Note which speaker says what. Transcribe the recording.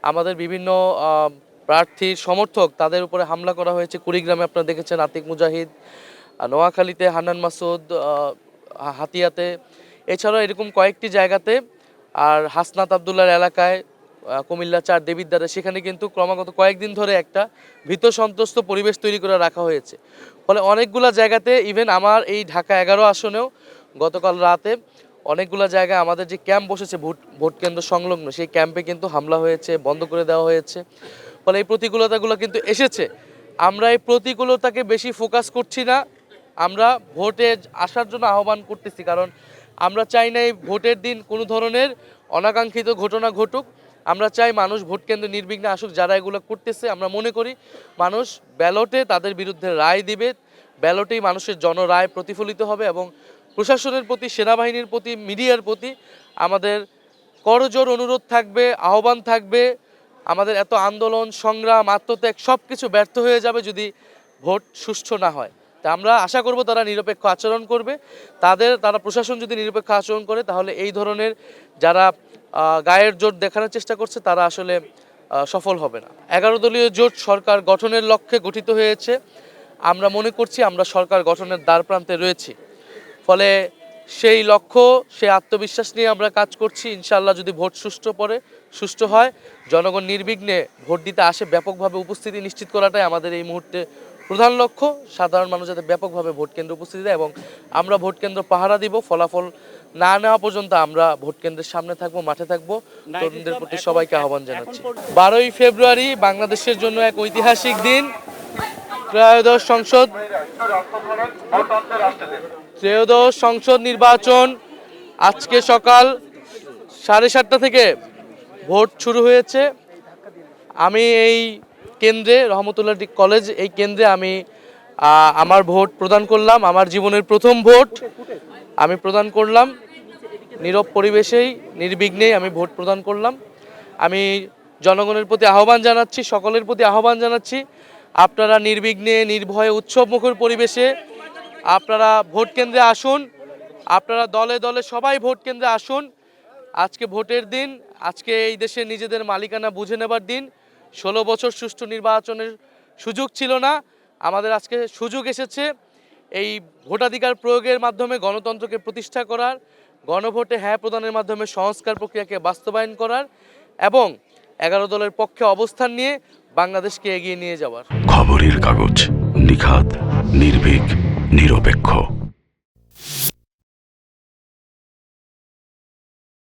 Speaker 1: আমাদের বিভিন্ন প্রার্থীর সমর্থক তাদের উপরে হামলা করা হয়েছে। কুড়িগ্রামে আপনারা দেখেছেন আতিক মুজাহিদ, নোয়াখালীতে হান্নান মাসুদ, হাতিয়াতে, এছাড়াও এরকম কয়েকটি জায়গাতে, আর হাসনাত আবদুল্লার এলাকায় কুমিল্লা ৪ দেবিদ্বারে, সেখানে কিন্তু ক্রমাগত কয়েকদিন ধরে একটা ভীত সন্ত্রস্ত পরিবেশ তৈরি করে রাখা হয়েছে। ফলে অনেকগুলো জায়গাতে, ইভেন আমার এই ঢাকা ১১ আসনেও গতকাল রাতে অনেকগুলো জায়গায় আমাদের যে ক্যাম্প বসেছে ভোট কেন্দ্র সংলগ্ন, সেই ক্যাম্পে কিন্তু হামলা হয়েছে, বন্ধ করে দেওয়া হয়েছে। ফলে এই প্রতিকূলতাগুলো কিন্তু এসেছে। আমরা এই প্রতিকূলতাকে বেশি ফোকাস করছি না, আমরা ভোটে আসার জন্য আহ্বান করতেছি। কারণ আমরা চাই না এই ভোটের দিন কোনো ধরনের অনাকাঙ্ক্ষিত ঘটনা ঘটুক। আমরা চাই মানুষ ভোট কেন্দ্রে নির্বিঘ্নে আসুক। যারা এগুলো করতেছে, আমরা মনে করি মানুষ ব্যালটে তাদের বিরুদ্ধে রায় দিবে, ব্যালটেই মানুষের জনরায় প্রতিফলিত হবে। এবং প্রশাসনের প্রতি, সেনাবাহিনীর প্রতি, মিডিয়ার প্রতি আমাদের করজোড় অনুরোধ থাকবে, আহ্বান থাকবে। আমাদের এত আন্দোলন, সংগ্রাম, আত্মত্যাগ সব কিছু ব্যর্থ হয়ে যাবে যদি ভোট সুষ্ঠু না হয়। তা আমরা আশা করব তারা নিরপেক্ষ আচরণ করবে। তারা প্রশাসন যদি নিরপেক্ষ আচরণ করে, তাহলে এই ধরনের যারা গায়ের জোর দেখানোর চেষ্টা করছে তারা আসলে সফল হবে না। 11 দলীয় জোট সরকার গঠনের লক্ষ্যে গঠিত হয়েছে। আমরা মনে করছি আমরা সরকার গঠনের দ্বারপ্রান্তে রয়েছি। ফলে সেই লক্ষ্য, সেই আত্মবিশ্বাস নিয়ে আমরা কাজ করছি। ইনশাআল্লাহ যদি ভোট সুষ্ঠু হয়, জনগণ নির্বিঘ্নে ভোট দিতে আসে, ব্যাপকভাবে উপস্থিতি নিশ্চিত করাটাই আমাদের এই মুহূর্তে প্রধান লক্ষ্য। সাধারণ মানুষ যাতে ব্যাপকভাবে ভোট কেন্দ্রে উপস্থিতি দেয় এবং আমরা ভোট কেন্দ্র পাহারা দিব। ফলাফল না নেওয়া পর্যন্ত আমরা ভোট কেন্দ্রের সামনে থাকবো, মাঠে থাকবো। তরুণদের প্রতি সবাইকে আহ্বান জানাচ্ছি। 12ই ফেব্রুয়ারি বাংলাদেশের জন্য এক ঐতিহাসিক দিন। ত্রয়োদশ সংসদ নির্বাচন আজকে সকাল 7:30 থেকে ভোট শুরু হয়েছে। আমি এই কেন্দ্রে, রহমতুল্লাহ কলেজ, এই কেন্দ্রে আমি আমার ভোট প্রদান করলাম। আমার জীবনের প্রথম ভোট আমি প্রদান করলাম। নীরব পরিবেশেই, নির্বিঘ্নেই আমি ভোট প্রদান করলাম। আমি জনগণের প্রতি আহ্বান জানাচ্ছি, সকলের প্রতি আহ্বান জানাচ্ছি, আপনারা নির্বিঘ্নে, নির্ভয়ে, উৎসবমুখর পরিবেশে আপনারা ভোট কেন্দ্রে আসুন। আপনারা দলে দলে সবাই ভোট কেন্দ্রে আসুন। আজকে ভোটের দিন, আজকে এই দেশে নিজেদের মালিকানা বুঝে নেবার দিন। 16 বছর সুষ্ঠু নির্বাচনের সুযোগ ছিল না, আমাদের আজকে সুযোগ এসেছে এই ভোটাধিকার প্রয়োগের মাধ্যমে গণতন্ত্রকে প্রতিষ্ঠা করার, গণভোটে হ্যাঁ প্রদানের মাধ্যমে সংস্কার প্রক্রিয়াকে বাস্তবায়ন করার এবং 11 দলের পক্ষে অবস্থান নিয়ে বাংলাদেশকে এগিয়ে নিয়ে যাওয়ার।
Speaker 2: খবরের কাগজ, নিখাত, নির্ভীক, নিরপেক্ষ।